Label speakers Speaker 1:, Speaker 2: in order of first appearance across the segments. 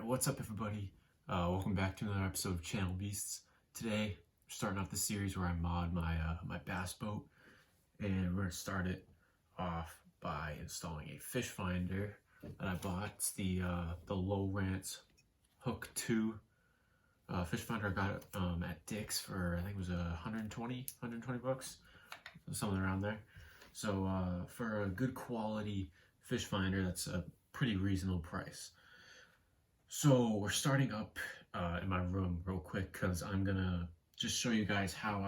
Speaker 1: What's up, everybody? Welcome back to another episode of Channel Beasts. Today, we're starting off the series where I mod my bass boat, and we're gonna start it off by installing a fish finder that I bought. It's the Lowrance Hook 2 fish finder. I got it at Dick's for, I think it was 120 bucks, something around there. So for a good quality fish finder, that's a pretty reasonable price. So we're starting up in my room real quick because I'm gonna just show you guys how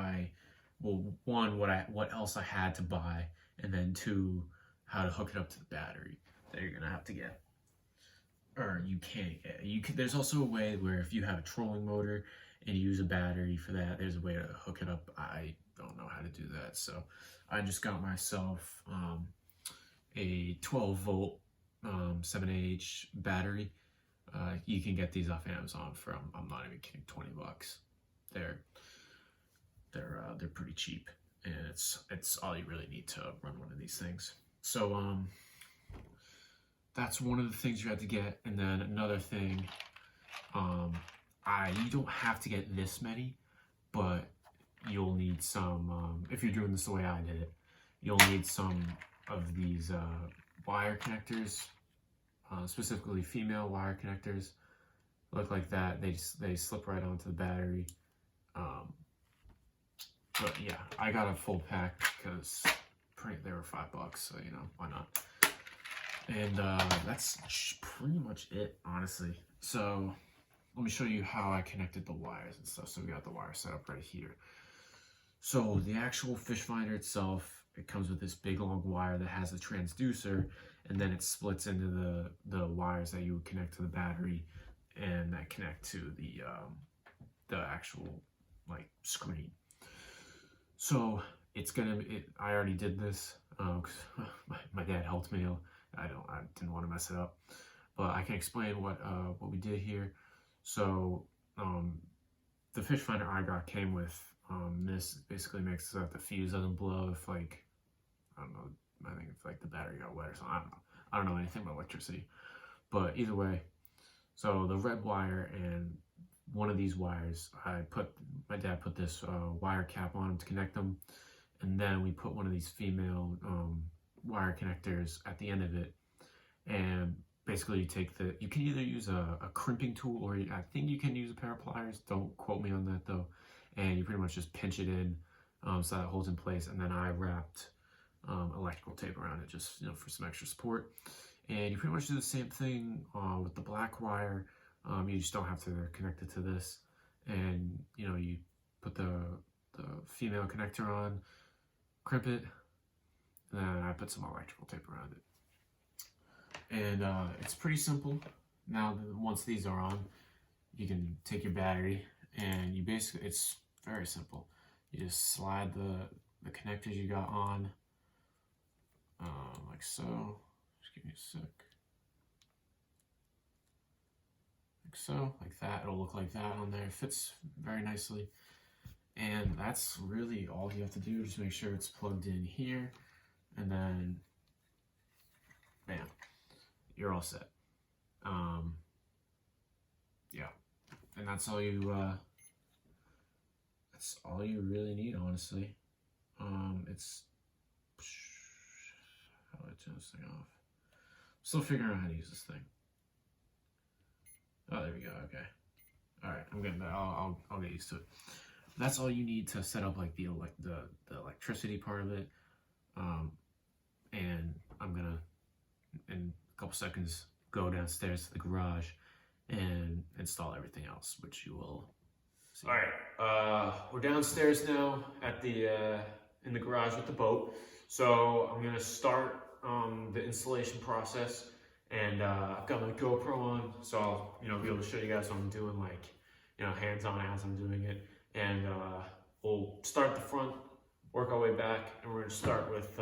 Speaker 1: what else I had to buy, and then two, how to hook it up to the battery that you're gonna have to get, or you can get. There's also a way where if you have a trolling motor and you use a battery for that, there's a way to hook it up. I don't know how to do that, so I just got myself a 12 volt 7AH battery. You can get these off Amazon for, I'm not even kidding, 20 bucks. They're pretty cheap, and it's all you really need to run one of these things. So that's one of the things you have to get. And then another thing, you don't have to get this many, but you'll need some, if you're doing this the way I did it, you'll need some of these wire connectors, specifically female wire connectors. Look like that. They slip right onto the battery. But yeah, I got a full pack because they were $5, so you know, why not? And that's pretty much it, honestly. So let me show you how I connected the wires and stuff. So we got the wire set up right here. So the actual fish finder itself, it comes with this big long wire that has a transducer, and then it splits into the wires that you would connect to the battery and that connect to the actual like screen. So I already did this because my dad helped me. I didn't want to mess it up, but I can explain what we did here. So the fish finder I got came with this. Basically makes so that the fuse doesn't blow if, like, I don't know, I think if like the battery got wet or something. I don't know anything about electricity, but either way, so the red wire and one of these wires, my dad put this wire cap on them to connect them, and then we put one of these female wire connectors at the end of it. And basically you can either use a crimping tool, or I think you can use a pair of pliers. Don't quote me on that though. And you pretty much just pinch it in so that it holds in place. And then I wrapped electrical tape around it, just, you know, for some extra support. And you pretty much do the same thing with the black wire. You just don't have to connect it to this. And you know, you put the female connector on, crimp it, and then I put some electrical tape around it. And it's pretty simple. Now, once these are on, you can take your battery, and it's very simple. You just slide the connectors you got on, like so. Just give me a sec. Like so, like that. It'll look like that on there. It fits very nicely. And that's really all you have to do. Just make sure it's plugged in here, and then bam, you're all set. Yeah, and that's all you really need, honestly. It's how do I turn this thing off? Still figuring out how to use this thing. Oh, there we go. Okay. All right, I'm getting that. I'll get used to it. That's all you need to set up, like the electricity part of it. And I'm gonna, in a couple seconds, go downstairs to the garage and install everything else, which you will see. All right, we're downstairs now at in the garage with the boat. So I'm gonna start the installation process, and I've got my GoPro on, so I'll, you know, be able to show you guys what I'm doing, like, you know, hands-on as I'm doing it. And we'll start at the front, work our way back, and we're gonna start with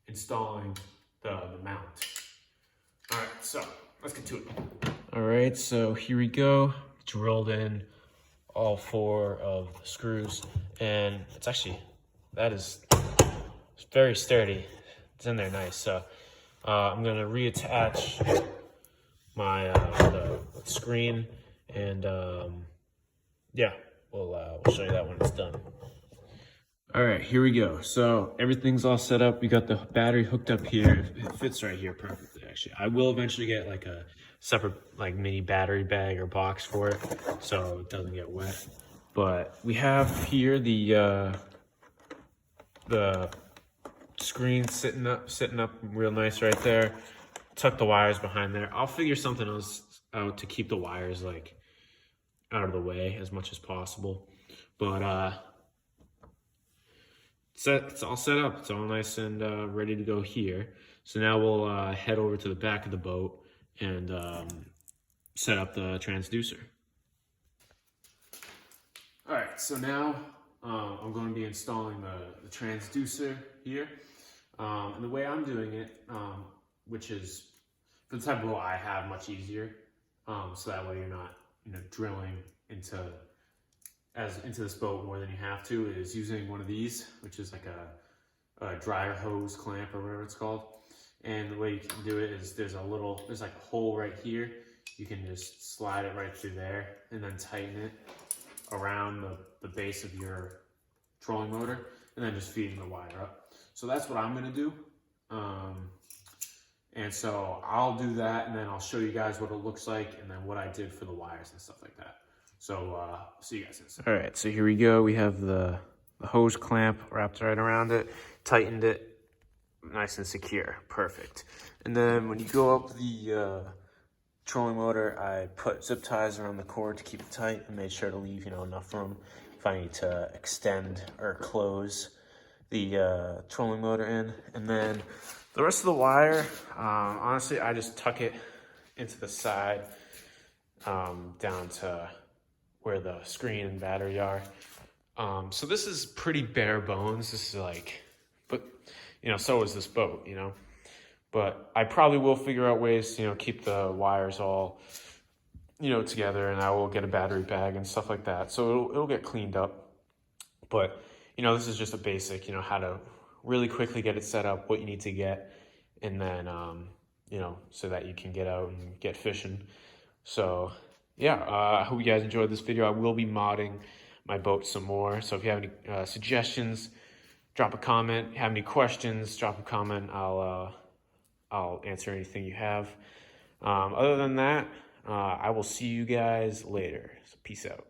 Speaker 1: installing the mount. All right, so let's get to it. All right, so here we go. Drilled in all 4 of the screws, and it's very sturdy. It's in there nice. So I'm gonna reattach my the screen, and yeah, we'll show you that when it's done. All right, here we go. So everything's all set up. We got the battery hooked up here. It fits right here perfectly, actually. I will eventually get like a separate like mini battery bag or box for it so it doesn't get wet. But we have here the screen sitting up real nice right there. Tuck the wires behind there. I'll figure something else out to keep the wires like out of the way as much as possible. But it's all set up. It's all nice and ready to go here. So now we'll head over to the back of the boat and set up the transducer. All right, so now I'm going to be installing the transducer here. And the way I'm doing it, which is for the type of boat I have, much easier. So that way you're not, drilling into this boat more than you have to, is using one of these, which is like a dryer hose clamp or whatever it's called. And the way you can do it is there's like a hole right here. You can just slide it right through there and then tighten it around the base of your trolling motor, and then just feeding the wire up. So that's what I'm gonna do. And so I'll do that, and then I'll show you guys what it looks like, and then what I did for the wires and stuff like that. So see you guys in a second. All right, so here we go. We have the hose clamp wrapped right around it, tightened it, nice and secure, perfect. And then when you go up the trolling motor, I put zip ties around the cord to keep it tight and made sure to leave enough room if I need to extend or close the trolling motor in. And then the rest of the wire, honestly, I just tuck it into the side down to where the screen and battery are. So this is pretty bare bones. This is like, but so is this boat, But I probably will figure out ways to, keep the wires all, together, and I will get a battery bag and stuff like that. So it'll get cleaned up. But, this is just a basic, how to really quickly get it set up, what you need to get, and then, so that you can get out and get fishing. So, yeah, I hope you guys enjoyed this video. I will be modding my boat some more. So if you have any suggestions, drop a comment. Have any questions, drop a comment. I'll answer anything you have. Other than that, I will see you guys later. So peace out.